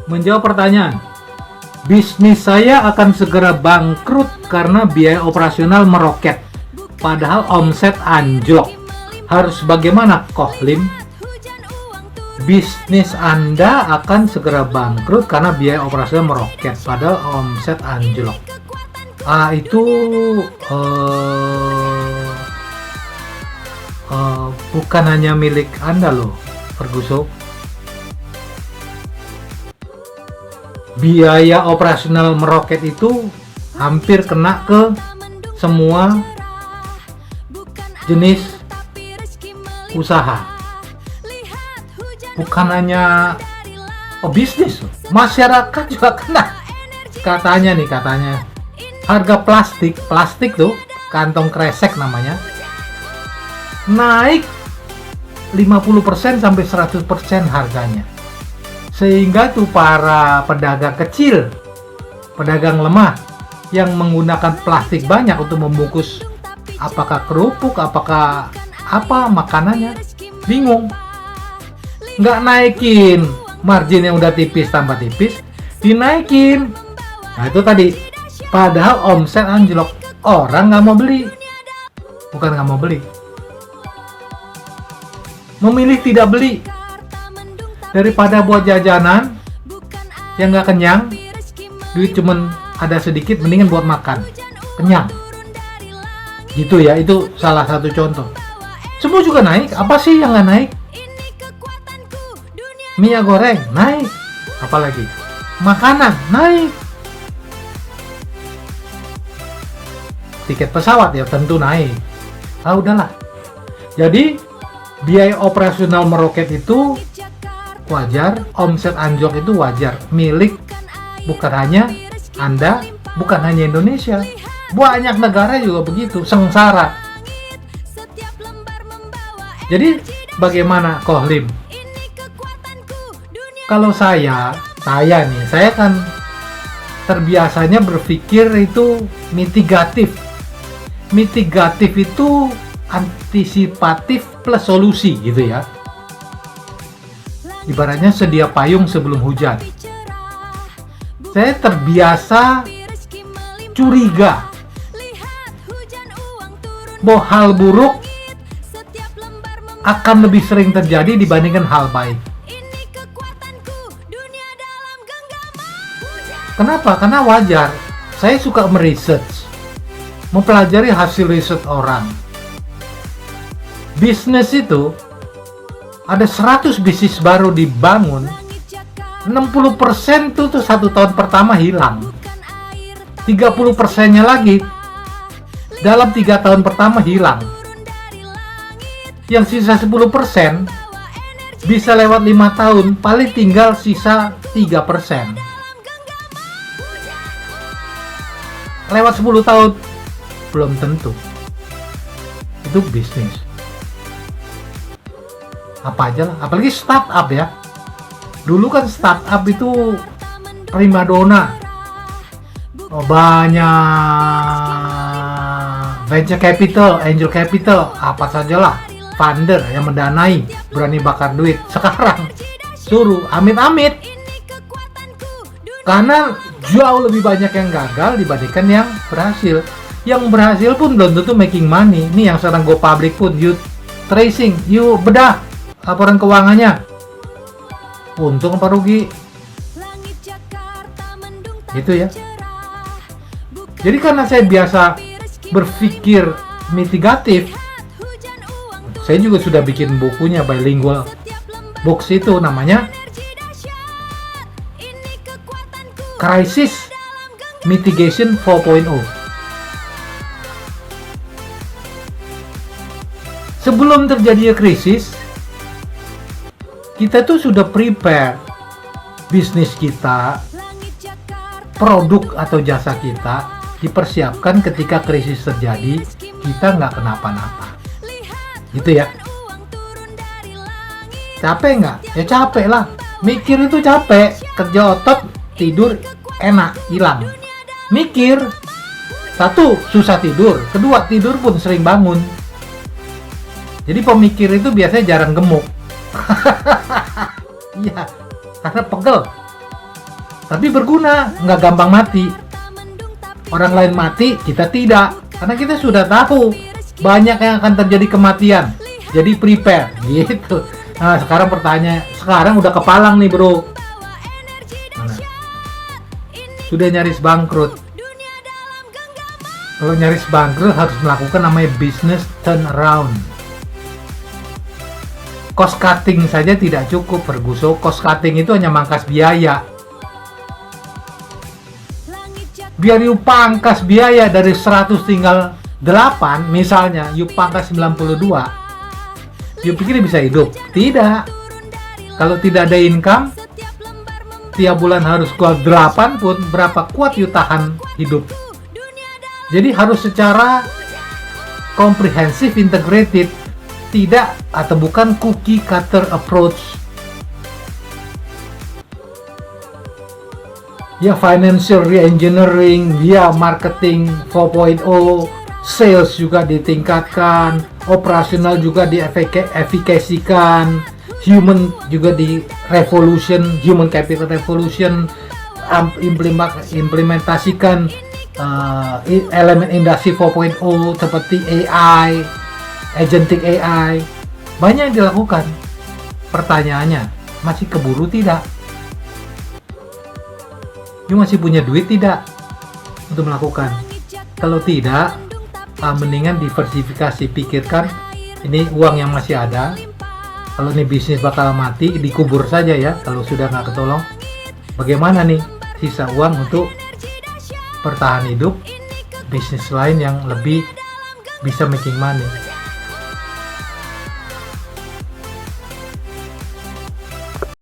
Menjawab pertanyaan, bisnis saya akan segera bangkrut karena biaya operasional meroket, padahal omset anjlok. Harus bagaimana, Kohlim? Bisnis Anda akan segera bangkrut karena biaya operasional meroket, padahal omset anjlok. Itu bukan hanya milik Anda loh, Ferguson. Biaya operasional meroket itu hampir kena ke semua jenis usaha. Bukan hanya bisnis, masyarakat juga kena. Katanya harga plastik tuh, kantong kresek namanya, naik 50% sampai 100% harganya. Sehingga tuh para pedagang kecil, pedagang lemah yang menggunakan plastik banyak untuk membungkus apakah kerupuk, apakah apa makanannya, bingung. Nggak naikin, margin yang udah tipis tambah tipis, dinaikin. Nah itu tadi, padahal omset anjlok, orang nggak mau beli. Bukan nggak mau beli, memilih tidak beli. Daripada buat jajanan yang nggak kenyang, duit cuman ada sedikit, mendingan buat makan kenyang. Gitu ya, itu salah satu contoh. Semua juga naik, apa sih yang nggak naik? Minyak goreng naik, apalagi makanan naik. Tiket pesawat ya tentu naik. Udahlah. Jadi biaya operasional meroket itu wajar, omset anjlok itu wajar. Milik bukan hanya Anda, bukan hanya Indonesia, banyak negara juga begitu, sengsara. Jadi bagaimana, Kohlim? Kalau saya kan terbiasanya berpikir itu mitigatif. Mitigatif itu antisipatif plus solusi gitu ya. Ibaratnya sedia payung sebelum hujan. Saya terbiasa curiga bahwa hal buruk akan lebih sering terjadi dibandingkan hal baik. Kenapa? Karena wajar. Saya suka meresearch, mempelajari hasil riset orang. Bisnis itu ada 100 bisnis baru dibangun, 60% tuh 1 tahun pertama hilang. 30%-nya lagi dalam 3 tahun pertama hilang. Yang sisa 10% bisa lewat 5 tahun, paling tinggal sisa 3%. Lewat 10 tahun, belum tentu. Itu bisnis. Apa aja lah, apalagi startup ya. Dulu kan startup itu primadona. Banyak venture capital, angel capital, apa sajalah, funder yang mendanai, berani bakar duit. Sekarang suruh amit-amit. Karena jauh lebih banyak yang gagal dibandingkan yang berhasil. Yang berhasil pun belum tentu making money. Ini yang sekarang go public pun, you tracing, you bedah laporan keuangannya. Untung apa rugi? Gitu ya. Jadi karena saya biasa berpikir mitigatif, saya juga sudah bikin bukunya, bilingual books itu namanya Crisis Mitigation 4.0. Sebelum terjadi krisis, kita tuh sudah prepare bisnis kita, produk atau jasa kita dipersiapkan ketika krisis terjadi, kita nggak kenapa-napa. Gitu ya. Capek nggak? Ya capek lah. Mikir itu capek. Kerja otot, tidur enak, hilang. Mikir, satu, susah tidur. Kedua, tidur pun sering bangun. Jadi pemikir itu biasanya jarang gemuk. Iya, karena pegel. tapi berguna, nggak gampang mati. Orang lain mati, kita tidak, karena kita sudah tahu banyak yang akan terjadi kematian. Jadi prepare, gitu. Nah, sekarang pertanyaan, sekarang udah kepalang nih bro. Mana? Sudah nyaris bangkrut. Kalau nyaris bangkrut harus melakukan namanya business turnaround. Cost cutting saja tidak cukup, Ferguson. Cost cutting itu hanya mangkas biaya. Biar you pangkas biaya dari 100 tinggal 8, misalnya you pangkas 92, you pikir bisa hidup? Tidak. Kalau tidak ada income, tiap bulan harus keluar 8 pun, berapa kuat you tahan hidup? Jadi harus secara komprehensif, integrated, tidak atau bukan cookie cutter approach. Ya, financial re-engineering, ya marketing 4.0, sales juga ditingkatkan, operasional juga diefikasikan, human juga di revolution, human capital revolution, implementasikan elemen industri 4.0 seperti AI, agentic AI, banyak yang dilakukan. Pertanyaannya, masih keburu tidak? You masih punya duit tidak untuk melakukan? Kalau tidak, mendingan diversifikasi. Pikirkan, ini uang yang masih ada, kalau ini bisnis bakal mati, dikubur saja ya kalau sudah nggak ketolong. Bagaimana nih sisa uang untuk bertahan hidup, bisnis lain yang lebih bisa making money.